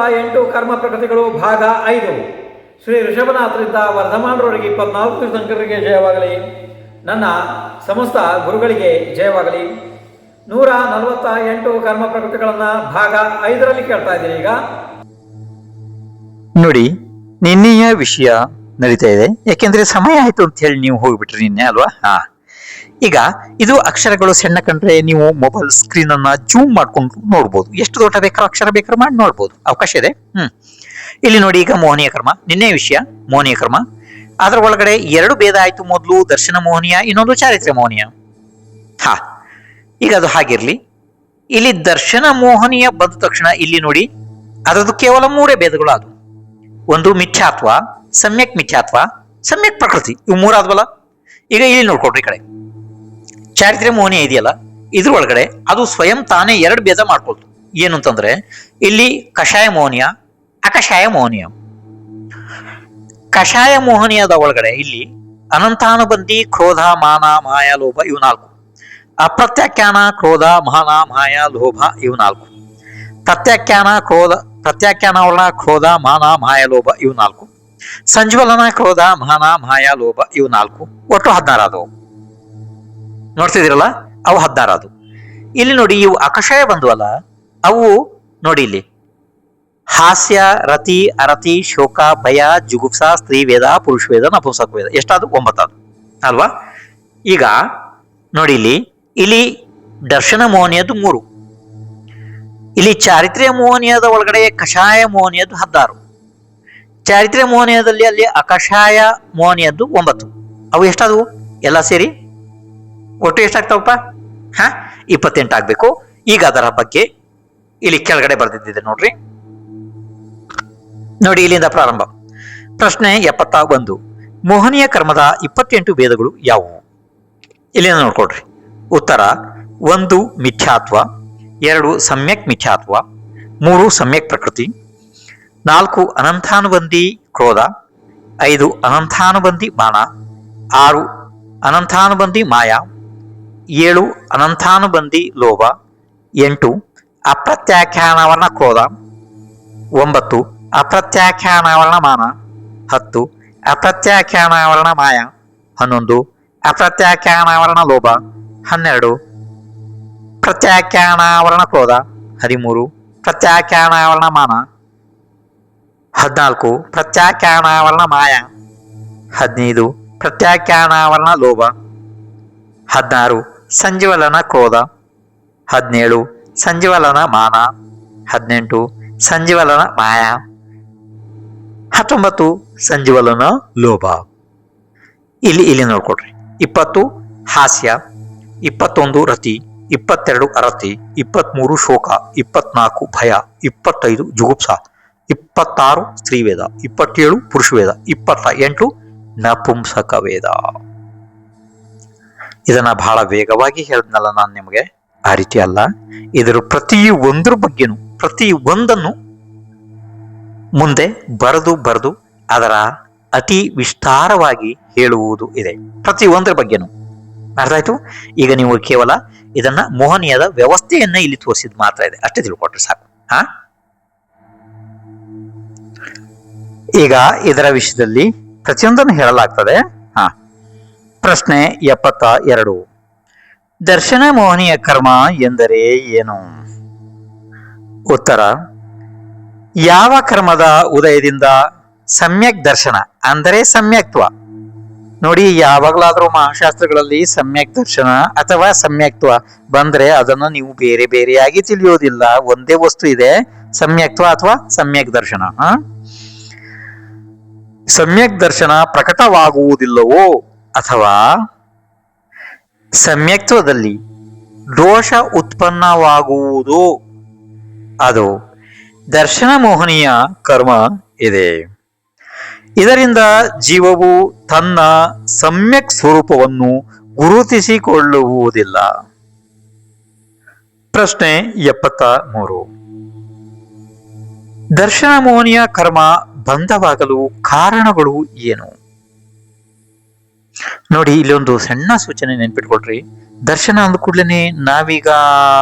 48 ಕರ್ಮ ಪ್ರಕೃತಿಗಳು ಭಾಗ 5. ಶ್ರೀ ಋಷಭನಾಥರಿಂದ ವರ್ಧಮಾನರವರಿಗೆ 24 ತೀರ್ಥಂಕರರಿಗೆ ಜಯವಾಗಲಿ. ನನ್ನ ಸಮಸ್ತ ಗುರುಗಳಿಗೆ ಜಯವಾಗಲಿ. 148 ಕರ್ಮ ಪ್ರಕೃತಿಗಳನ್ನು ಭಾಗ 5ರಲ್ಲಿ ಕೇಳ್ತಾ ಇದ್ದೀನಿ. ಈಗ ನೋಡಿ, ನಿನ್ನೆಯ ವಿಷಯ ನಡೀತಾ ಇದೆ. ಯಾಕೆಂದ್ರೆ ಸಮಯ ಆಯ್ತು ಅಂತ ಹೇಳಿ ನೀವು ಹೋಗ್ಬಿಟ್ರಿ ನಿನ್ನೆ ಅಲ್ವಾ? ಈಗ ಇದು ಅಕ್ಷರಗಳು ಸಣ್ಣ ಕಂಡ್ರೆ ನೀವು ಮೊಬೈಲ್ ಸ್ಕ್ರೀನ್ ಅನ್ನ ಜೂಮ್ ಮಾಡ್ಕೊಂಡು ನೋಡ್ಬೋದು. ಎಷ್ಟು ದೊಡ್ಡ ಬೇಕಾದ್ರೂ ಅಕ್ಷರ ಬೇಕಾದ್ರೂ ಮಾಡಿ ನೋಡ್ಬೋದು, ಅವಕಾಶ ಇದೆ. ಇಲ್ಲಿ ನೋಡಿ, ಈಗ ಮೋಹನೀಯ ಕರ್ಮ, ನಿನ್ನೆ ವಿಷಯ ಮೋಹನೀಯ ಕರ್ಮ. ಅದರ ಒಳಗಡೆ 2 ಭೇದ ಆಯ್ತು. ಮೊದಲು ದರ್ಶನ ಮೋಹನೀಯ, ಇನ್ನೊಂದು ಚಾರಿತ್ರ್ಯ ಮೋಹನೀಯ. ಈಗ ಅದು ಹಾಗಿರ್ಲಿ. ಇಲ್ಲಿ ದರ್ಶನ ಮೋಹನೀಯ ಬಂದ ತಕ್ಷಣ ಇಲ್ಲಿ ನೋಡಿ, ಅದರದ್ದು ಕೇವಲ 3 ಭೇದಗಳು. ಅದು ಒಂದು ಮಿಥ್ಯಾತ್ವ, ಸಮ್ಯಕ್ ಮಿಥ್ಯಾತ್ವ, ಸಮ್ಯಕ್ ಪ್ರಕೃತಿ. ಇವು 3 ಆದ್ವಲ್ಲ. ಈಗ ಇಲ್ಲಿ ನೋಡ್ಕೊಡ್ರಿ, ಈ ಕಡೆ ಚಾರಿತ್ರ್ಯ ಮೋಹನೀಯ ಇದೆಯಲ್ಲ, ಇದ್ರ ಒಳಗಡೆ ಅದು ಸ್ವಯಂ ತಾನೇ 2 ಭೇದ ಮಾಡ್ಕೊಳ್ತು. ಏನು ಅಂತಂದ್ರೆ, ಇಲ್ಲಿ ಕಷಾಯ ಮೋಹನೀಯ, ಅಕಷಾಯ ಮೋಹನೀಯ. ಕಷಾಯ ಮೋಹನೀಯದ ಒಳಗಡೆ ಇಲ್ಲಿ ಅನಂತಾನುಬಂಧಿ, ಕ್ರೋಧ, ಮಾನ, ಮಾಯ, ಲೋಭ ಇವು 4. ಅಪ್ರತ್ಯಾಖ್ಯಾನ, ಕ್ರೋಧ, ಮಾನ, ಮಾಯ, ಲೋಭ ಇವು 4. ಪ್ರತ್ಯಾಖ್ಯಾನ, ಪ್ರತ್ಯಾಖ್ಯಾನ ವರ್ಣ, ಕ್ರೋಧ, ಮಾನ, ಮಾಯ, ಲೋಭ ಇವು 4. ಸಂಜ್ವಲನ, ಕ್ರೋಧ, ಮಾನ, ಮಾಯ, ಲೋಭ ಇವು 4. ಒಟ್ಟು 16 ಆದವು. ನೋಡ್ತಿದಿರಲ್ಲ, ಅವು 16 ಆದವು. ಇಲ್ಲಿ ನೋಡಿ, ಇವು ಅಕಷಾಯ ಬಂದ್ವಲ್ಲ, ಅವು ನೋಡಿ ಇಲ್ಲಿ ಹಾಸ್ಯ, ರತಿ, ಅರತಿ, ಶೋಕ, ಭಯ, ಜುಗುಪ್ಸ, ಸ್ತ್ರೀ ವೇದ, ಪುರುಷ ವೇದ, ನಪುಂಸಕ ವೇದ. ಎಷ್ಟಾದ್ರು? 9 ಆದವು ಅಲ್ವಾ? ಈಗ ನೋಡಿ, ಇಲ್ಲಿ ದರ್ಶನ ಮೋಹನೀಯದ್ದು 3. ಇಲ್ಲಿ ಚಾರಿತ್ರ್ಯ ಮೋಹನೀಯದ ಒಳಗಡೆ ಕಷಾಯ ಮೋಹನೀಯದ್ದು 16. ಚಾರಿತ್ರ್ಯ ಮೋಹನೀಯದಲ್ಲಿ ಅಲ್ಲಿ ಅಕಷಾಯ ಮೋಹನೀಯದ್ದು 9. ಅವು ಎಷ್ಟಾದವು ಎಲ್ಲ ಸೇರಿ? ಒಟ್ಟು ಎಷ್ಟಾಗ್ತಾವಪ್ಪ? 28 ಆಗ್ಬೇಕು. ಈಗ ಅದರ ಬಗ್ಗೆ ಇಲ್ಲಿ ಕೆಳಗಡೆ ಬರೆದಿದ್ದಿದೆ ನೋಡ್ರಿ. ನೋಡಿ, ಇಲ್ಲಿಂದ ಪ್ರಾರಂಭ. ಪ್ರಶ್ನೆ 71. ಮೋಹನೀಯ ಕರ್ಮದ 28 ಭೇದಗಳು ಯಾವುವು? ಇಲ್ಲಿಂದ ನೋಡ್ಕೊಡ್ರಿ. ಉತ್ತರ: 1 ಮಿಥ್ಯಾತ್ವ, 2 ಸಮ್ಯಕ್ ಮಿಥ್ಯಾತ್ವ, 3 ಸಮ್ಯಕ್ ಪ್ರಕೃತಿ, 4 ಅನಂತಾನುಬಂಧಿ ಕ್ರೋಧ, 5 ಅನಂತಾನುಬಂಧಿ ಮಾನ, 6 ಅನಂತಾನುಬಂಧಿ ಮಾಯಾ, 7 ಅನಂತಾನುಬಂಧಿ ಲೋಭ, 8 ಅಪ್ರತ್ಯಾಖ್ಯಾನವರ್ಣ ಕ್ರೋಧ, 9 ಅಪ್ರತ್ಯಾಖ್ಯಾನವರ್ಣ ಮಾನ, 10 ಅಪ್ರತ್ಯಾಖ್ಯಾನವರ್ಣ ಮಾಯಾ, 11 ಅಪ್ರತ್ಯಾಖ್ಯಾನವರ್ಣ ಲೋಭ, 12 ಪ್ರತ್ಯಾಖ್ಯಾನವರ್ಣ ಕ್ರೋಧ, 13 ಪ್ರತ್ಯಾಖ್ಯಾನವರ್ಣ ಮಾನ, 14 ಪ್ರತ್ಯಾಖ್ಯಾನವರ್ಣ ಮಾಯಾ, 15 ಪ್ರತ್ಯಾಖ್ಯಾನವರ್ಣ ಲೋಭ, 16 ಸಂಜೀವಲನ ಕ್ರೋಧ, 17 ಸಂಜೀವಲನ ಮಾನ, 18 ಸಂಜೀವಲನ ಮಾಯಾ, 19 ಸಂಜೀವಲನ ಲೋಭ. ಇಲ್ಲಿ ನೋಡ್ಕೊಡ್ರಿ. 20 ಹಾಸ್ಯ, 21 ರತಿ, 22 ಅರತಿ, 23 ಶೋಕ, 24 ಭಯ, 25 ಜುಗುಪ್ಸ, 26 ಸ್ತ್ರೀವೇದ, 27 ಪುರುಷವೇದ, 28 ನಪುಂಸಕ ವೇದ. ಇದನ್ನ ಬಹಳ ವೇಗವಾಗಿ ಹೇಳಿದ್ನಲ್ಲ ನಾನು ನಿಮಗೆ. ಆ ರೀತಿ ಅಲ್ಲ, ಇದರ ಪ್ರತಿ ಒಂದನ್ನು ಮುಂದೆ ಬರೆದು ಅದರ ಅತಿ ವಿಸ್ತಾರವಾಗಿ ಹೇಳುವುದು ಇದೆ. ಪ್ರತಿ ಒಂದರ ಬಗ್ಗೆನು ಅರ್ಥ ಆಯ್ತು. ಈಗ ನೀವು ಕೇವಲ ಇದನ್ನ ಮೋಹನೀಯದ ವ್ಯವಸ್ಥೆಯನ್ನ ಇಲ್ಲಿ ತೋರಿಸಿದ್ ಮಾತ್ರ ಇದೆ, ಅಷ್ಟೇ ತಿಳ್ಕೊಟ್ರೆ ಸಾಕು. ಈಗ ಇದರ ವಿಷಯದಲ್ಲಿ ಪ್ರತಿಯೊಂದನ್ನು ಹೇಳಲಾಗ್ತದೆ. ಪ್ರಶ್ನೆ 72. ದರ್ಶನ ಮೋಹನೀಯ ಕರ್ಮ ಎಂದರೆ ಏನು? ಉತ್ತರ: ಯಾವ ಕರ್ಮದ ಉದಯದಿಂದ ಸಮ್ಯಕ್ ದರ್ಶನ ಅಂದರೆ ಸಮ್ಯಕ್ತ್ವ. ನೋಡಿ, ಯಾವಾಗಲಾದ್ರೂ ಮಹಾಶಾಸ್ತ್ರಗಳಲ್ಲಿ ಸಮ್ಯಕ್ ದರ್ಶನ ಅಥವಾ ಸಮ್ಯಕ್ತ್ವ ಬಂದ್ರೆ ಅದನ್ನು ನೀವು ಬೇರೆ ಬೇರೆಯಾಗಿ ತಿಳಿಯೋದಿಲ್ಲ. ಒಂದೇ ವಸ್ತು ಇದೆ, ಸಮ್ಯಕ್ತ್ವ ಅಥವಾ ಸಮ್ಯಕ್ ದರ್ಶನ. ಸಮ್ಯಕ್ ದರ್ಶನ ಪ್ರಕಟವಾಗುವುದಿಲ್ಲವೋ ಅಥವಾ ಸಮ್ಯಕ್ತ್ವದಲ್ಲಿ ದೋಷ ಉತ್ಪನ್ನವಾಗುವುದು, ಅದು ದರ್ಶನ ಮೋಹನೀಯ ಕರ್ಮ ಇದೆ. ಇದರಿಂದ ಜೀವವು ತನ್ನ ಸಮ್ಯಕ್ ಸ್ವರೂಪವನ್ನು ಗುರುತಿಸಿಕೊಳ್ಳುವುದಿಲ್ಲ. ಪ್ರಶ್ನೆ 73. ದರ್ಶನ ಮೋಹನೀಯ ಕರ್ಮ ಬಂಧವಾಗಲು ಕಾರಣಗಳು ಏನು? ನೋಡಿ, ಇಲ್ಲಿ ಒಂದು ಸಣ್ಣ ಸೂಚನೆ ನೆನ್ಪಿಟ್ಕೊಳ್ರಿ. ದರ್ಶನ ಅಂದ ಕೂಡ್ಲೇನೆ ನಾವೀಗ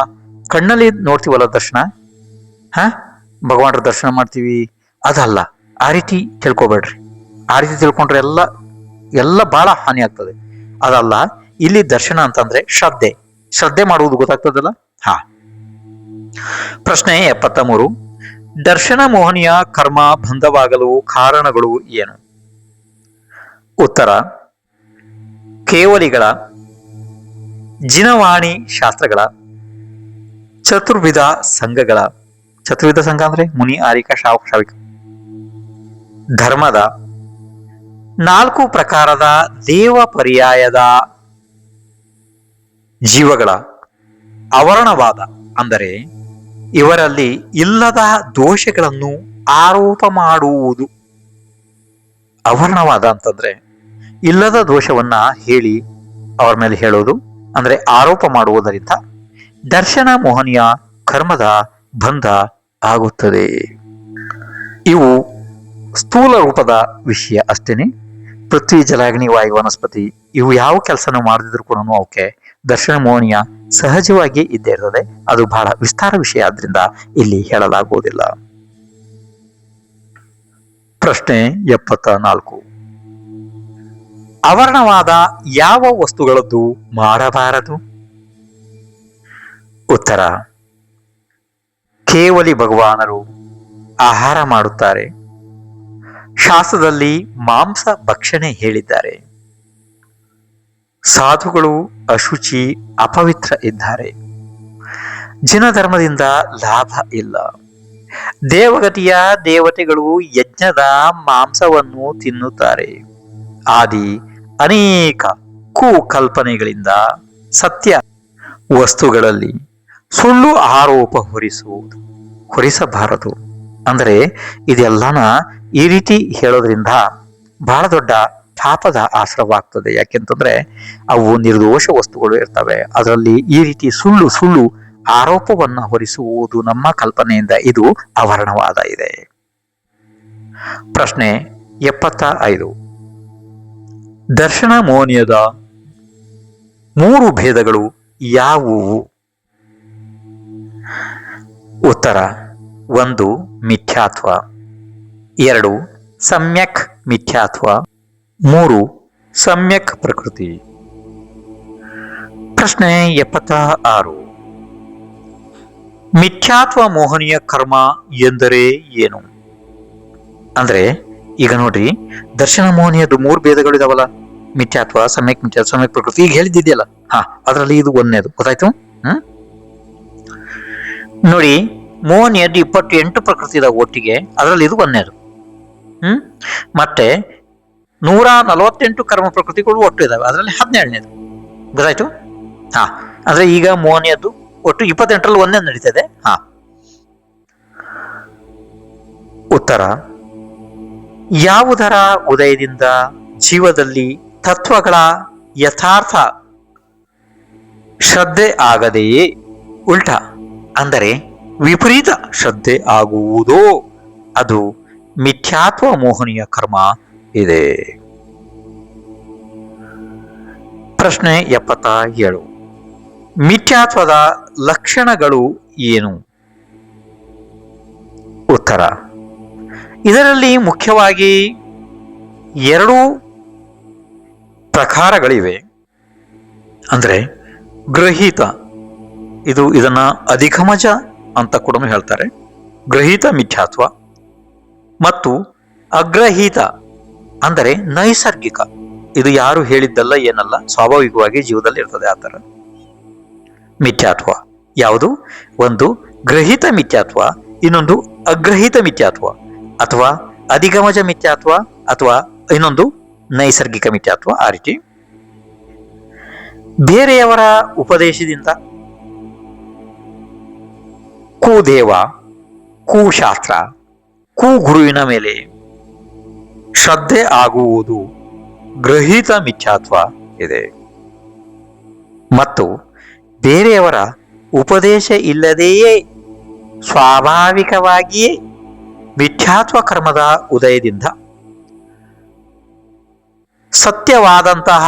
ಕಣ್ಣಲ್ಲಿ ನೋಡ್ತೀವಲ್ಲ ದರ್ಶನ, ಭಗವಾನರ ದರ್ಶನ ಮಾಡ್ತೀವಿ ಅದಲ್ಲ. ಆ ರೀತಿ ತಿಳ್ಕೊಬೇಡ್ರಿ. ಆ ರೀತಿ ತಿಳ್ಕೊಂಡ್ರೆ ಎಲ್ಲ ಬಹಳ ಹಾನಿ ಆಗ್ತದೆ. ಅದಲ್ಲ, ಇಲ್ಲಿ ದರ್ಶನ ಅಂತಂದ್ರೆ ಶ್ರದ್ಧೆ ಮಾಡುವುದು ಗೊತ್ತಾಗ್ತದಲ್ಲ. ಹಾ, ಪ್ರಶ್ನೆ 73. ದರ್ಶನ ಮೋಹನಿಯ ಕರ್ಮ ಬಂಧವಾಗಲು ಕಾರಣಗಳು ಏನು? ಉತ್ತರ: ಕೇವಲಿಗಳ, ಜಿನವಾಣಿ ಶಾಸ್ತ್ರಗಳ, ಚತುರ್ವಿಧ ಸಂಘಗಳ, ಚತುರ್ವಿಧ ಸಂಘ ಅಂದ್ರೆ ಮುನಿ, ಆರಿಕ, ಶಾವಿಕ, ಧರ್ಮದ, 4 ಪ್ರಕಾರದ ದೇವ ಪರ್ಯಾಯದ ಜೀವಗಳ, ಅವರಣವಾದ ಅಂದರೆ ಇವರಲ್ಲಿ ಇಲ್ಲದ ದೋಷಗಳನ್ನು ಆರೋಪ ಮಾಡುವುದು. ಅವರ್ಣವಾದ ಅಂತಂದ್ರೆ ಇಲ್ಲದ ದೋಷವನ್ನ ಹೇಳಿ ಅವರ ಮೇಲೆ ಹೇಳೋದು, ಅಂದ್ರೆ ಆರೋಪ ಮಾಡುವುದರಿಂದ ದರ್ಶನ ಮೋಹನಿಯ ಕರ್ಮದ ಬಂಧ ಆಗುತ್ತದೆ. ಇವು ಸ್ಥೂಲ ರೂಪದ ವಿಷಯ ಅಷ್ಟೇನೆ. ಪೃಥ್ವಿ, ಜಲಾಗ್ನಿ, ವಾಯು, ವನಸ್ಪತಿ ಇವು ಯಾವ ಕೆಲಸನೂ ಮಾಡದಿದ್ರು ಕೂಡ ಅವಕ್ಕೆ ದರ್ಶನ ಮೋಹನಿಯ ಸಹಜವಾಗಿ ಇದ್ದೇ ಇರ್ತದೆ. ಅದು ಬಹಳ ವಿಸ್ತಾರ ವಿಷಯ ಆದ್ರಿಂದ ಇಲ್ಲಿ ಹೇಳಲಾಗುವುದಿಲ್ಲ. ಪ್ರಶ್ನೆ 74. ಅವರ್ಣವಾದ ಯಾವ ವಸ್ತುಗಳದ್ದು ಮಾಡಬಾರದು? ಉತ್ತರ: ಕೇವಲಿ ಭಗವಾನರು ಆಹಾರ ಮಾಡುತ್ತಾರೆ. ಶಾಸ್ತ್ರದಲ್ಲಿ ಮಾಂಸ ಭಕ್ಷಣೆ ಹೇಳಿದ್ದಾರೆ. ಸಾಧುಗಳು ಅಶುಚಿ, ಅಪವಿತ್ರ ಇದ್ದಾರೆ. ಜಿನ ಧರ್ಮದಿಂದ ಲಾಭ ಇಲ್ಲ. ದೇವಗತಿಯ ದೇವತೆಗಳು ಯಜ್ಞದ ಮಾಂಸವನ್ನು ತಿನ್ನುತ್ತಾರೆ. ಆದಿ ಅನೇಕ ಕುಕಲ್ಪನೆಗಳಿಂದ ಸತ್ಯ ವಸ್ತುಗಳಲ್ಲಿ ಸುಳ್ಳು ಆರೋಪ ಹೊರಿಸಬಾರದು. ಅಂದರೆ ಇದೆಲ್ಲನ ಈ ರೀತಿ ಹೇಳೋದ್ರಿಂದ ಬಹಳ ದೊಡ್ಡ ಪಾಪದ ಆಶ್ರವಾಗ್ತದೆ. ಯಾಕೆಂತಂದ್ರೆ ಅವು ನಿರ್ದೋಷ ವಸ್ತುಗಳು ಇರ್ತವೆ. ಅದರಲ್ಲಿ ಈ ರೀತಿ ಸುಳ್ಳು ಆರೋಪವನ್ನ ಹೊರಿಸುವುದು ನಮ್ಮ ಕಲ್ಪನೆಯಿಂದ ಇದು ಅವರ್ಣವಾದ ಇದೆ. ಪ್ರಶ್ನೆ 75. ದರ್ಶನ ಮೋಹನಿಯದ 3 ಭೇದಗಳು ಯಾವುವು? ಉತ್ತರ: 1 ಮಿಥ್ಯಾತ್ವ, 2 ಸಮ್ಯಕ್ ಮಿಥ್ಯಾತ್ವ, 3 ಸಮ್ಯಕ್ ಪ್ರಕೃತಿ. ಪ್ರಶ್ನೆ 76. ಮಿಥ್ಯಾತ್ವ ಮೋಹನೀಯ ಕರ್ಮ ಎಂದರೆ ಏನು? ಅಂದ್ರೆ ಈಗ ನೋಡ್ರಿ, ದರ್ಶನ ಮೋಹನೀಯದು 3 ಭೇದಗಳು ಇದಾವಲ್ಲ, ಮಿಥ್ಯಾತ್ವ, ಸಮ್ಯಕ್ ಮಿಥ್ಯಾತ್ವ, ಸಮ್ಯಕ್ ಪ್ರಕೃತಿ. ಈಗ ಹೇಳಿದ್ದಿದೆಯಲ್ಲ, ಅದರಲ್ಲಿ ಇದು 1ನೇದು ಗೊತ್ತಾಯ್ತು. ನೋಡಿ, ಮೋಹನಿಯದ್ದು 28 ಪ್ರಕೃತಿ ಇದಾವೆ ಒಟ್ಟಿಗೆ, ಅದರಲ್ಲಿ ಇದು 1ನೇದು. ಮತ್ತೆ 148 ಕರ್ಮ ಪ್ರಕೃತಿಗಳು ಒಟ್ಟು ಇದಾವೆ, ಅದರಲ್ಲಿ 17ನೇದು ಗೊತ್ತಾಯ್ತು. ಅಂದ್ರೆ ಈಗ ಮೋಹನಿಯದ್ದು ಒಟ್ಟು 28ರಲ್ಲಿ 1ನೇದು ನಡೀತದೆ. ಉತ್ತರ: ಯಾವುದರ ಉದಯದಿಂದ ಜೀವದಲ್ಲಿ ತತ್ವಗಳ ಯಥಾರ್ಥ ಶ್ರದ್ಧೆ ಆಗದೆಯೇ ಉಲ್ಟಾ ಅಂದರೆ ವಿಪರೀತ ಶ್ರದ್ಧೆ ಆಗುವುದೋ ಅದು ಮಿಥ್ಯಾತ್ವ ಮೋಹನೀಯ ಕರ್ಮ ಇದೆ. ಪ್ರಶ್ನೆ 77. ಮಿಥ್ಯಾತ್ವದ ಲಕ್ಷಣಗಳು ಏನು? ಉತ್ತರ: ಇದರಲ್ಲಿ ಮುಖ್ಯವಾಗಿ 2 ಪ್ರಕಾರಗಳಿವೆ. ಅಂದ್ರೆ ಗ್ರಹೀತ, ಇದನ್ನ ಅಧಿಗಮಜ ಅಂತ ಕೂಡ ಹೇಳ್ತಾರೆ, ಗ್ರಹೀತ ಮಿಥ್ಯಾತ್ವ, ಮತ್ತು ಅಗ್ರಹೀತ ಅಂದರೆ ನೈಸರ್ಗಿಕ. ಇದು ಯಾರು ಹೇಳಿದ್ದಲ್ಲ, ಏನಲ್ಲ, ಸ್ವಾಭಾವಿಕವಾಗಿ ಜೀವದಲ್ಲಿ ಇರ್ತದೆ ಆ ಥರ ಮಿಥ್ಯಾತ್ವ. ಯಾವುದು? ಒಂದು ಗ್ರಹೀತ ಮಿಥ್ಯಾತ್ವ, ಇನ್ನೊಂದು ಅಗ್ರಹೀತ ಮಿಥ್ಯಾತ್ವ, ಅಥವಾ ಅಧಿಗಮಜ ಮಿಥ್ಯಾತ್ವ, ಅಥವಾ ಇನ್ನೊಂದು ನೈಸರ್ಗಿಕ ಮಿಥ್ಯಾತ್ವ. ಆ ರೀತಿ ಬೇರೆಯವರ ಉಪದೇಶದಿಂದ ಕುದೇವ, ಕುಶಾಸ್ತ್ರ, ಕುಗುರುವಿನ ಮೇಲೆ ಶ್ರದ್ಧೆ ಆಗುವುದು ಗ್ರಹೀತ ಮಿಥ್ಯಾತ್ವ ಇದೆ. ಮತ್ತು ಬೇರೆಯವರ ಉಪದೇಶ ಇಲ್ಲದೆಯೇ ಸ್ವಾಭಾವಿಕವಾಗಿಯೇ ಮಿಥ್ಯಾತ್ವ ಕರ್ಮದ ಉದಯದಿಂದ ಸತ್ಯವಾದಂತಹ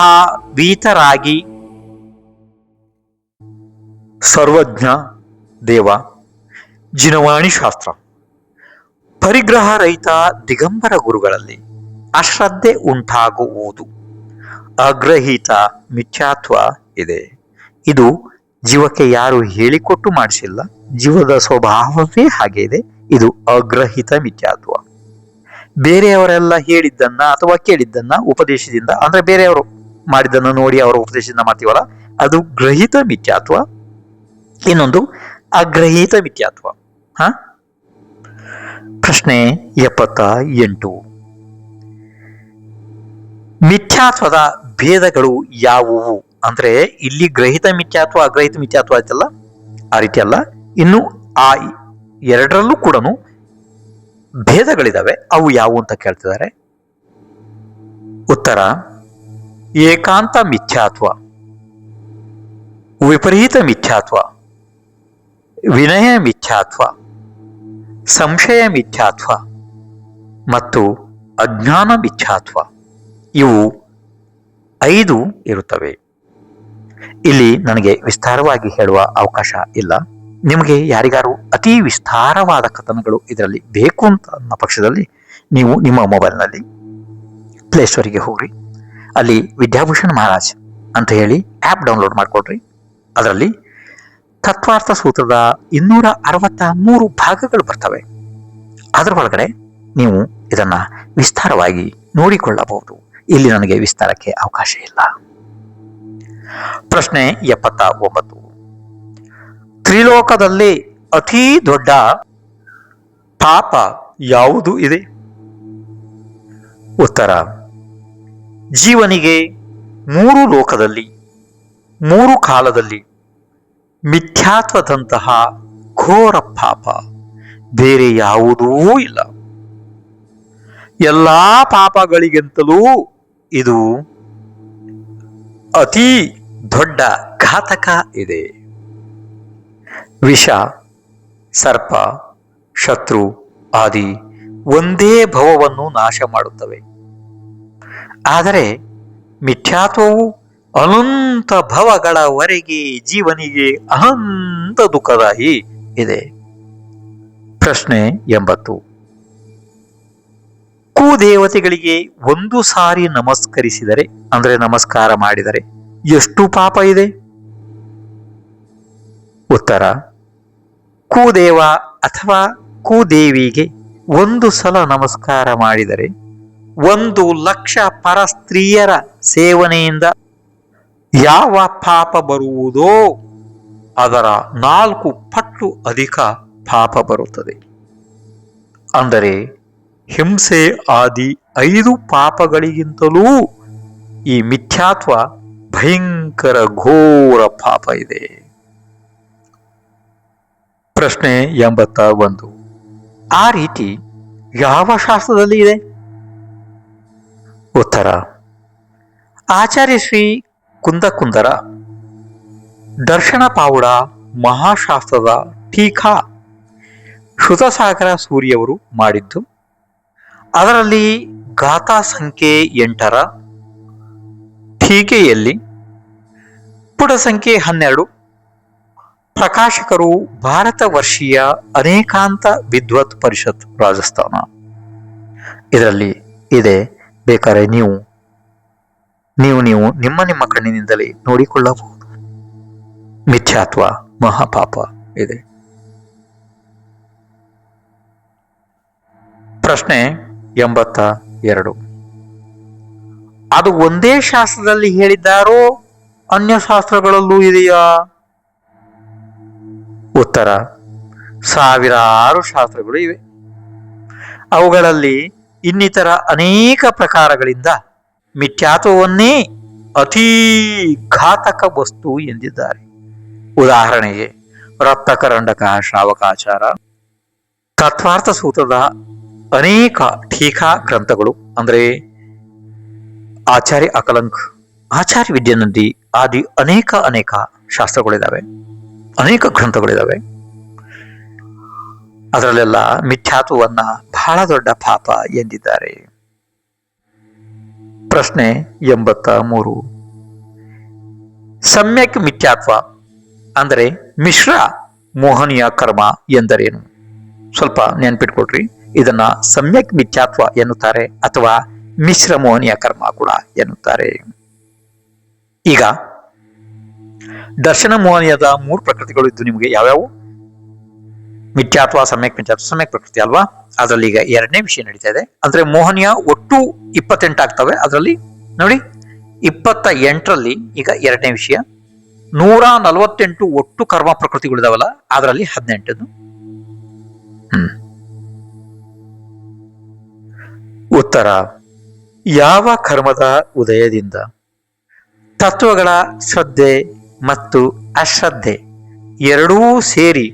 ಭೀತರಾಗಿ ಸರ್ವಜ್ಞ ದೇವ, ಜಿನವಾಣಿ ಶಾಸ್ತ್ರ, ಪರಿಗ್ರಹ ರಹಿತ ದಿಗಂಬರ ಗುರುಗಳಲ್ಲಿ ಅಶ್ರದ್ಧೆ ಉಂಟಾಗುವುದು ಅಗ್ರಹಿತ ಮಿಥ್ಯಾತ್ವ ಇದೆ. ಇದು ಜೀವಕ್ಕೆ ಯಾರು ಹೇಳಿಕೊಟ್ಟು ಮಾಡಿಸಿಲ್ಲ, ಜೀವದ ಸ್ವಭಾವವೇ ಹಾಗೆ ಇದೆ. ಇದು ಅಗ್ರಹಿತ ಮಿಥ್ಯಾತ್ವ. ಬೇರೆಯವರೆಲ್ಲ ಹೇಳಿದ್ದನ್ನ ಅಥವಾ ಕೇಳಿದ್ದನ್ನ ಉಪದೇಶದಿಂದ, ಅಂದ್ರೆ ಬೇರೆಯವರು ಮಾಡಿದ್ದನ್ನು ನೋಡಿ ಅವರ ಉಪದೇಶದಿಂದ ಮಾಡ್ತೀವಲ್ಲ, ಅದು ಗ್ರಹಿತ ಮಿಥ್ಯಾತ್ವ. ಇನ್ನೊಂದು ಅಗ್ರಹಿತ ಮಿಥ್ಯಾತ್ವ. ಪ್ರಶ್ನೆ 78. ಮಿಥ್ಯಾತ್ವದ ಭೇದಗಳು ಯಾವುವು? ಅಂದ್ರೆ ಇಲ್ಲಿ ಗ್ರಹಿತ ಮಿಥ್ಯಾತ್ವ ಅಗ್ರಹಿತ ಮಿಥ್ಯಾತ್ವ ಆಯ್ತಲ್ಲ, ಆ ರೀತಿ ಅಲ್ಲ. ಇನ್ನು ಆ ಎರಡರಲ್ಲೂ ಕೂಡ ಭೇದಗಳಿದಾವೆ. ಅವು ಯಾವುವು ಅಂತ ಕೇಳ್ತಿದ್ದಾರೆ. ಉತ್ತರ: ಏಕಾಂತ ಮಿಥ್ಯಾತ್ವ, ವಿಪರೀತ ಮಿಥ್ಯಾತ್ವ, ವಿನಯ ಮಿಥ್ಯಾತ್ವ, ಸಂಶಯ ಮಿಥ್ಯಾತ್ವ ಮತ್ತು ಅಜ್ಞಾನ ಮಿಥ್ಯಾತ್ವ. ಇವು 5 ಇರುತ್ತವೆ. ಇಲ್ಲಿ ನನಗೆ ವಿಸ್ತಾರವಾಗಿ ಹೇಳುವ ಅವಕಾಶ ಇಲ್ಲ. ನಿಮಗೆ ಯಾರಿಗಾರು ಅತಿ ವಿಸ್ತಾರವಾದ ಕಥನಗಳು ಇದರಲ್ಲಿ ಬೇಕು ಅಂತ ಅನ್ನೋ ಪಕ್ಷದಲ್ಲಿ ನೀವು ನಿಮ್ಮ ಮೊಬೈಲ್ನಲ್ಲಿ ಪ್ಲೇಸ್ಟೋರಿಗೆ ಹೋಗ್ರಿ. ಅಲ್ಲಿ ವಿದ್ಯಾಭೂಷಣ್ ಮಹಾರಾಜ್ ಅಂತ ಹೇಳಿ ಆ್ಯಪ್ ಡೌನ್ಲೋಡ್ ಮಾಡಿಕೊಡ್ರಿ. ಅದರಲ್ಲಿ ತತ್ವಾರ್ಥ ಸೂತ್ರದ 263 ಭಾಗಗಳು ಬರ್ತವೆ. ಅದರ ಒಳಗಡೆ ನೀವು ಇದನ್ನ ವಿಸ್ತಾರವಾಗಿ ನೋಡಿಕೊಳ್ಳಬಹುದು. ಇಲ್ಲಿ ನನಗೆ ವಿಸ್ತಾರಕ್ಕೆ ಅವಕಾಶ ಇಲ್ಲ. ಪ್ರಶ್ನೆ 79. ತ್ರಿಲೋಕದಲ್ಲಿ ಅತಿ ದೊಡ್ಡ ಪಾಪ ಯಾವುದು ಇದೆ? ಉತ್ತರ: ಜೀವನಿಗೆ 3 ಲೋಕದಲ್ಲಿ 3 ಕಾಲದಲ್ಲಿ ಮಿಥ್ಯಾತ್ವದಂತಹ ಘೋರ ಪಾಪ ಬೇರೆ ಯಾವುದೂ ಇಲ್ಲ. ಎಲ್ಲಾ ಪಾಪಗಳಿಗಿಂತಲೂ ಇದು ಅತಿ ದೊಡ್ಡ ಘಾತಕ ಇದೆ. ವಿಷ, ಸರ್ಪ, ಶತ್ರು ಆದಿ ಒಂದೇ ಭವವನ್ನು ನಾಶ ಮಾಡುತ್ತವೆ. ಆದರೆ ಮಿಥ್ಯಾತ್ವವು ಅನಂತ ಭವಗಳವರೆಗೆ ಜೀವನಿಗೆ ಅನಂತ ದುಃಖದಾಯಿ ಇದೆ. ಪ್ರಶ್ನೆ 80. ಕುದೇವತೆಗಳಿಗೆ 1 ಸಾರಿ ನಮಸ್ಕರಿಸಿದರೆ, ಅಂದ್ರೆ ನಮಸ್ಕಾರ ಮಾಡಿದರೆ ಎಷ್ಟು ಪಾಪ ಇದೆ? ಉತ್ತರ: ಕುದೇವ ಅಥವಾ ಕುದೇವಿಗೆ 1 ಸಲ ನಮಸ್ಕಾರ ಮಾಡಿದರೆ 1,00,000 ಪರಸ್ತ್ರೀಯರ ಸೇವನೆಯಿಂದ ಯಾವ ಪಾಪ ಬರುವುದೋ ಅದರ 4 ಪಟ್ಟು ಅಧಿಕ ಪಾಪ ಬರುತ್ತದೆ. ಅಂದರೆ ಹಿಂಸೆ ಆದಿ 5 ಪಾಪಗಳಿಗಿಂತಲೂ ಈ ಮಿಥ್ಯಾತ್ವ ಭಯಂಕರ ಘೋರ ಪಾಪ ಇದೆ. ಪ್ರಶ್ನೆ 81. ಆ ರೀತಿ ಯಾವ ಶಾಸ್ತ್ರದಲ್ಲಿ ಇದೆ? ಉತ್ತರ: ಆಚಾರ್ಯ ಶ್ರೀ ಕುಂದಕುಂದರ ದರ್ಶನ ಪಾವುಡ ಮಹಾಶಾಸ್ತ್ರದ ಟೀಕಾ ಶ್ರುತಸಾಗರ ಸೂರಿಯವರು ಮಾಡಿದ್ದು. ಅದರಲ್ಲಿ ಗಾಥಾ ಸಂಖ್ಯೆ 8ರ ಟೀಕೆಯಲ್ಲಿ ಪುಟ ಸಂಖ್ಯೆ 12 ಪ್ರಕಾಶಕರು ಭಾರತ ವರ್ಷೀಯ ಅನೇಕಾಂತ ವಿದ್ವತ್ ಪರಿಷತ್ ರಾಜಸ್ಥಾನ, ಇದರಲ್ಲಿ ಇದೆ. ಬೇಕಾದ್ರೆ ನೀವು ನಿಮ್ಮ ಕಣ್ಣಿನಿಂದಲೇ ನೋಡಿಕೊಳ್ಳಬಹುದು. ಮಿಥ್ಯಾತ್ವ ಮಹಾಪಾಪ ಇದೆ. ಪ್ರಶ್ನೆ 82. ಅದು ಒಂದೇ ಶಾಸ್ತ್ರದಲ್ಲಿ ಹೇಳಿದ್ದಾರೋ ಅನ್ಯ ಶಾಸ್ತ್ರಗಳಲ್ಲೂ ಇದೆಯಾ? ಉತ್ತರ: ಸಾವಿರಾರು ಶಾಸ್ತ್ರಗಳು ಇವೆ. ಅವುಗಳಲ್ಲಿ ಇನ್ನಿತರ ಅನೇಕ ಪ್ರಕಾರಗಳಿಂದ ಮಿಥ್ಯಾತ್ವವನ್ನೇ ಅತೀ ಘಾತಕ ವಸ್ತು ಎಂದಿದ್ದಾರೆ. ಉದಾಹರಣೆಗೆ ರಕ್ತಕರಂಡಕ ಶ್ರಾವಕಾಚಾರ, ತತ್ವಾರ್ಥ ಸೂತ್ರದ ಅನೇಕ ಟೀಕಾ ಗ್ರಂಥಗಳು, ಅಂದ್ರೆ ಆಚಾರ್ಯ ಅಕಲಂಕ್, ಆಚಾರ್ಯ ವಿದ್ಯಾನಂದಿ ಆದಿ ಅನೇಕ ಶಾಸ್ತ್ರಗಳಿದ್ದಾವೆ, ಅನೇಕ ಗ್ರಂಥಗಳಿದ್ದಾವೆ. ಅದರಲ್ಲೆಲ್ಲ ಮಿಥ್ಯಾತ್ವವನ್ನ ಬಹಳ ದೊಡ್ಡ ಪಾಪ ಎಂದಿದ್ದಾರೆ. ಪ್ರಶ್ನೆ 83. ಸಮ್ಯಕ್ ಮಿಥ್ಯಾತ್ವ ಅಂದರೆ ಮಿಶ್ರ ಮೋಹನೀಯ ಕರ್ಮ ಎಂದರೇನು? ಸ್ವಲ್ಪ ನೆನ್ಪಿಟ್ಕೊಡ್ರಿ. ಇದನ್ನ ಸಮ್ಯಕ್ ಮಿಥ್ಯಾತ್ವ ಎನ್ನುತ್ತಾರೆ ಅಥವಾ ಮಿಶ್ರ ಮೋಹನೀಯ ಕರ್ಮ ಕೂಡ ಎನ್ನುತ್ತಾರೆ. ಈಗ ದರ್ಶನ ಮೋಹನೀಯದ 3 ಪ್ರಕೃತಿಗಳು ಇದ್ದು ನಿಮಗೆ ಯಾವ್ಯಾವು? ಮಿಥ್ಯಾತ್ವ, ಸಮ್ಯಕ್ ಮಿಥ್ಯಾತ್ವ, ಸಮ್ಯಕ್ ಪ್ರಕೃತಿ ಅಲ್ವಾ? ಅದರಲ್ಲಿ ಈಗ 2ನೇ ವಿಷಯ ನಡೀತಾ ಇದೆ. ಅಂದ್ರೆ ಮೋಹನೀಯ ಒಟ್ಟು 28 ಆಗ್ತವೆ. ಅದರಲ್ಲಿ ನೋಡಿ 28ರಲ್ಲಿ ಈಗ 2ನೇ ವಿಷಯ 148 ಒಟ್ಟು ಕರ್ಮ ಪ್ರಕೃತಿಗಳಿದಾವಲ್ಲ, ಅದರಲ್ಲಿ 18. ಉತ್ತರ: ಯಾವ ಕರ್ಮದ ಉದಯದಿಂದ ತತ್ವಗಳ ಶ್ರದ್ಧೆ ಮತ್ತು ಅಶ್ರದ್ಧೆ ಎರಡೂ ಸೇರಿ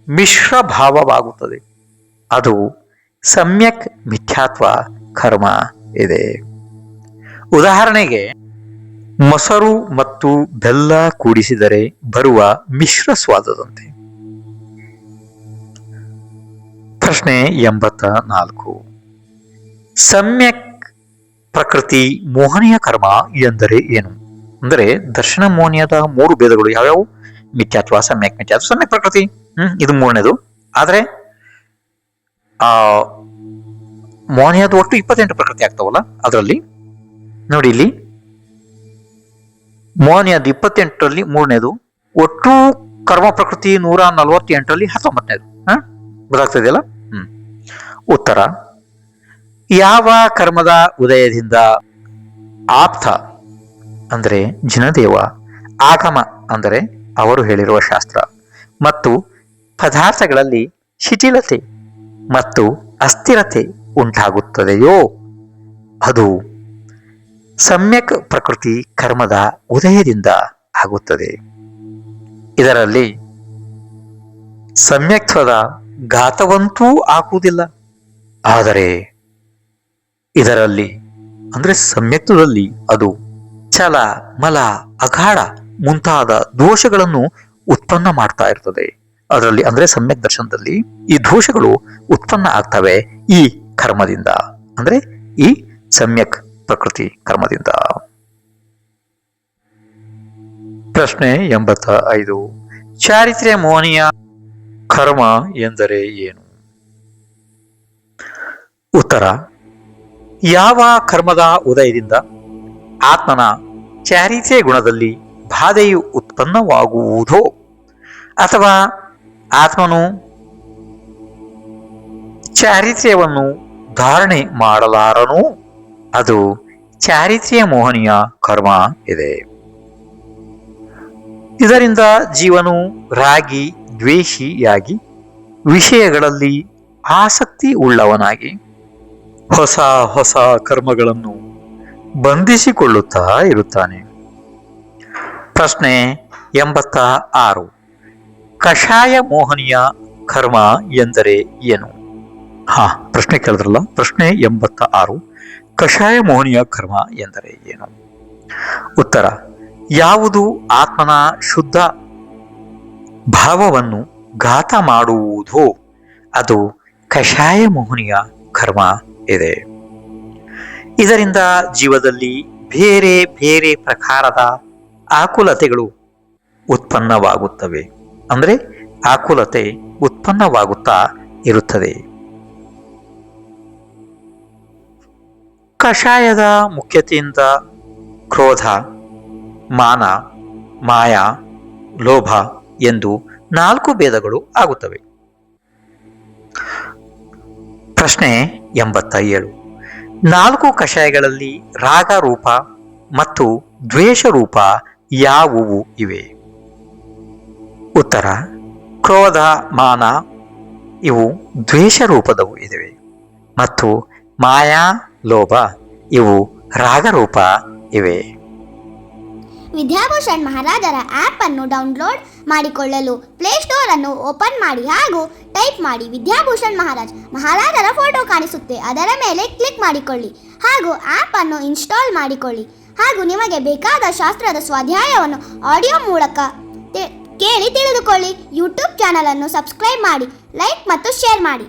ಮಿಶ್ರ ಭಾವವಾಗುತ್ತದೆ, ಅದು ಸಮ್ಯಕ್ ಮಿಥ್ಯಾತ್ವ ಕರ್ಮ ಇದೆ. ಉದಾಹರಣೆಗೆ, ಮೊಸರು ಮತ್ತು ಬೆಲ್ಲ ಕೂಡಿಸಿದರೆ ಬರುವ ಮಿಶ್ರ ಸ್ವಾದದಂತೆ. ಪ್ರಶ್ನೆ 84. ಸಮ್ಯಕ್ ಪ್ರಕೃತಿ ಮೋಹನೀಯ ಕರ್ಮ ಎಂದರೆ ಏನು? ಅಂದರೆ ದರ್ಶನ ಮೋಹನೀಯದ 3 ಭೇದಗಳು ಯಾವ್ಯಾವು? ಮಿಥ್ಯಾತ್ವ, ಸಮ್ಯಕ್ ಮಿಥ್ಯಾತ್ವ, ಸಮ್ಯಕ್ ಪ್ರಕೃತಿ. ಇದು 3ನೇದು. ಆದ್ರೆ ಮೋಹನೀಯದ ಒಟ್ಟು 28 ಪ್ರಕೃತಿ ಆಗ್ತಾವಲ್ಲ, ಅದರಲ್ಲಿ ನೋಡಿ ಇಲ್ಲಿ ಮೋಹನೀಯದ 28ರಲ್ಲಿ 3ನೇದು, ಒಟ್ಟು ಕರ್ಮ ಪ್ರಕೃತಿ 148ರಲ್ಲಿ 19ನೇದು. ಗೊತ್ತಾಗ್ತಾ ಇದೆಯಲ್ಲ? ಉತ್ತರ: ಯಾವ ಕರ್ಮದ ಉದಯದಿಂದ ಆಪ್ತ ಅಂದರೆ ಜಿನದೇವ, ಆಗಮ ಅಂದರೆ ಅವರು ಹೇಳಿರುವ ಶಾಸ್ತ್ರ, ಮತ್ತು ಪದಾರ್ಥಗಳಲ್ಲಿ ಶಿಥಿಲತೆ ಮತ್ತು ಅಸ್ಥಿರತೆ ಉಂಟಾಗುತ್ತದೆಯೋ ಅದು ಸಮ್ಯಕ್ ಪ್ರಕೃತಿ ಕರ್ಮದ ಉದಯದಿಂದ ಆಗುತ್ತದೆ. ಇದರಲ್ಲಿ ಸಮ್ಯಕ್ತ್ವದ ಘಾತವಂತೂ ಆಗುವುದಿಲ್ಲ. ಆದರೆ ಇದರಲ್ಲಿ ಅಂದ್ರೆ ಸಮ್ಯಕ್ತದಲ್ಲಿ ಅದು ಛಲ, ಮಲ, ಅಗಾಢ ಮುಂತಾದ ದೋಷಗಳನ್ನು ಉತ್ಪನ್ನ ಮಾಡ್ತಾ ಇರ್ತದೆ. ಅದರಲ್ಲಿ ಅಂದ್ರೆ ಸಮ್ಯಕ್ ದರ್ಶನದಲ್ಲಿ ಈ ದೋಷಗಳು ಉತ್ಪನ್ನ ಆಗ್ತವೆ ಈ ಕರ್ಮದಿಂದ, ಅಂದ್ರೆ ಈ ಸಮ್ಯಕ್ ಪ್ರಕೃತಿ ಕರ್ಮದಿಂದ. ಪ್ರಶ್ನೆ 85. ಚಾರಿತ್ರ್ಯ ಮೋಹನೀಯ ಕರ್ಮ ಎಂದರೆ ಏನು? ಉತ್ತರ: ಯಾವ ಕರ್ಮದ ಉದಯದಿಂದ ಆತ್ಮನ ಚಾರಿತ್ರ್ಯ ಗುಣದಲ್ಲಿ ಬಾಧೆಯು ಉತ್ಪನ್ನವಾಗುವುದೋ ಅಥವಾ ಆತ್ಮನು ಚಾರಿತ್ರ್ಯವನ್ನು ಧಾರಣೆ ಮಾಡಲಾರನೋ ಅದು ಚಾರಿತ್ರ್ಯ ಮೋಹನೀಯ ಕರ್ಮ ಇದೆ. ಇದರಿಂದ ಜೀವನು ರಾಗಿ ದ್ವೇಷಿಯಾಗಿ ವಿಷಯಗಳಲ್ಲಿ ಆಸಕ್ತಿ ಉಳ್ಳವನಾಗಿ ಹೊಸ ಹೊಸ ಕರ್ಮಗಳನ್ನು ಬಂಧಿಸಿಕೊಳ್ಳುತ್ತಾ ಇರುತ್ತಾನೆ. ಪ್ರಶ್ನೆ 86. ಕಷಾಯ ಮೋಹನೀಯ ಕರ್ಮ ಎಂದರೆ ಏನು? ಪ್ರಶ್ನೆ ಕೇಳಿದ್ರಲ್ಲ. ಪ್ರಶ್ನೆ 86. ಕಷಾಯ ಮೋಹನೀಯ ಕರ್ಮ ಎಂದರೆ ಏನು? ಉತ್ತರ: ಯಾವುದು ಆತ್ಮನ ಶುದ್ಧ ಭಾವವನ್ನು ಘಾತ ಮಾಡುವುದೋ ಅದು ಕಷಾಯ ಮೋಹನೀಯ ಕರ್ಮ ಇದೆ. ಇದರಿಂದ ಜೀವದಲ್ಲಿ ಬೇರೆ ಬೇರೆ ಪ್ರಕಾರದ ಆಕುಲತೆಗಳು ಉತ್ಪನ್ನವಾಗುತ್ತವೆ. ಅಂದ್ರೆ ಆಕುಲತೆ ಉತ್ಪನ್ನವಾಗುತ್ತಾ ಇರುತ್ತದೆ. ಕಷಾಯದ ಮುಖ್ಯತೆಯಿಂದ ಕ್ರೋಧ, ಮಾನ, ಮಾಯ, ಲೋಭ ಎಂದು 4 ಭೇದಗಳು ಆಗುತ್ತವೆ. ಪ್ರಶ್ನೆ 87. 4 ಕಷಾಯಗಳಲ್ಲಿ ರಾಗ ರೂಪ ಮತ್ತು ದ್ವೇಷ ರೂಪ ಯಾವುವು ಇವೆ? ಉತ್ತರ: ಕ್ರೋಧ, ಮಾನ ಇವು ದ್ವೇಷ ರೂಪದವು ಇವೆ ಮತ್ತು ಮಾಯಾ, ಲೋಭ ಇವು ರಾಗರೂಪ ಇವೆ. ವಿದ್ಯಾಭೂಷಣ್ ಮಹಾರಾಜರ ಆ್ಯಪ್ ಅನ್ನು ಡೌನ್ಲೋಡ್ ಮಾಡಿಕೊಳ್ಳಲು ಪ್ಲೇಸ್ಟೋರ್ ಅನ್ನು ಓಪನ್ ಮಾಡಿ ಹಾಗೂ ಟೈಪ್ ಮಾಡಿ ವಿದ್ಯಾಭೂಷಣ್ ಮಹಾರಾಜರ ಫೋಟೋ ಕಾಣಿಸುತ್ತೆ, ಅದರ ಮೇಲೆ ಕ್ಲಿಕ್ ಮಾಡಿಕೊಳ್ಳಿ ಹಾಗೂ ಆ್ಯಪ್ ಅನ್ನು ಇನ್ಸ್ಟಾಲ್ ಮಾಡಿಕೊಳ್ಳಿ ಹಾಗೂ ನಿಮಗೆ ಬೇಕಾದ ಶಾಸ್ತ್ರದ ಸ್ವಾಧ್ಯಾಯವನ್ನು ಆಡಿಯೋ ಮೂಲಕ ಕೇಳಿ ತಿಳಿದುಕೊಳ್ಳಿ. ಯೂಟ್ಯೂಬ್ ಚಾನಲ್ ಅನ್ನು ಸಬ್ಸ್ಕ್ರೈಬ್ ಮಾಡಿ, ಲೈಕ್ ಮತ್ತು ಶೇರ್ ಮಾಡಿ.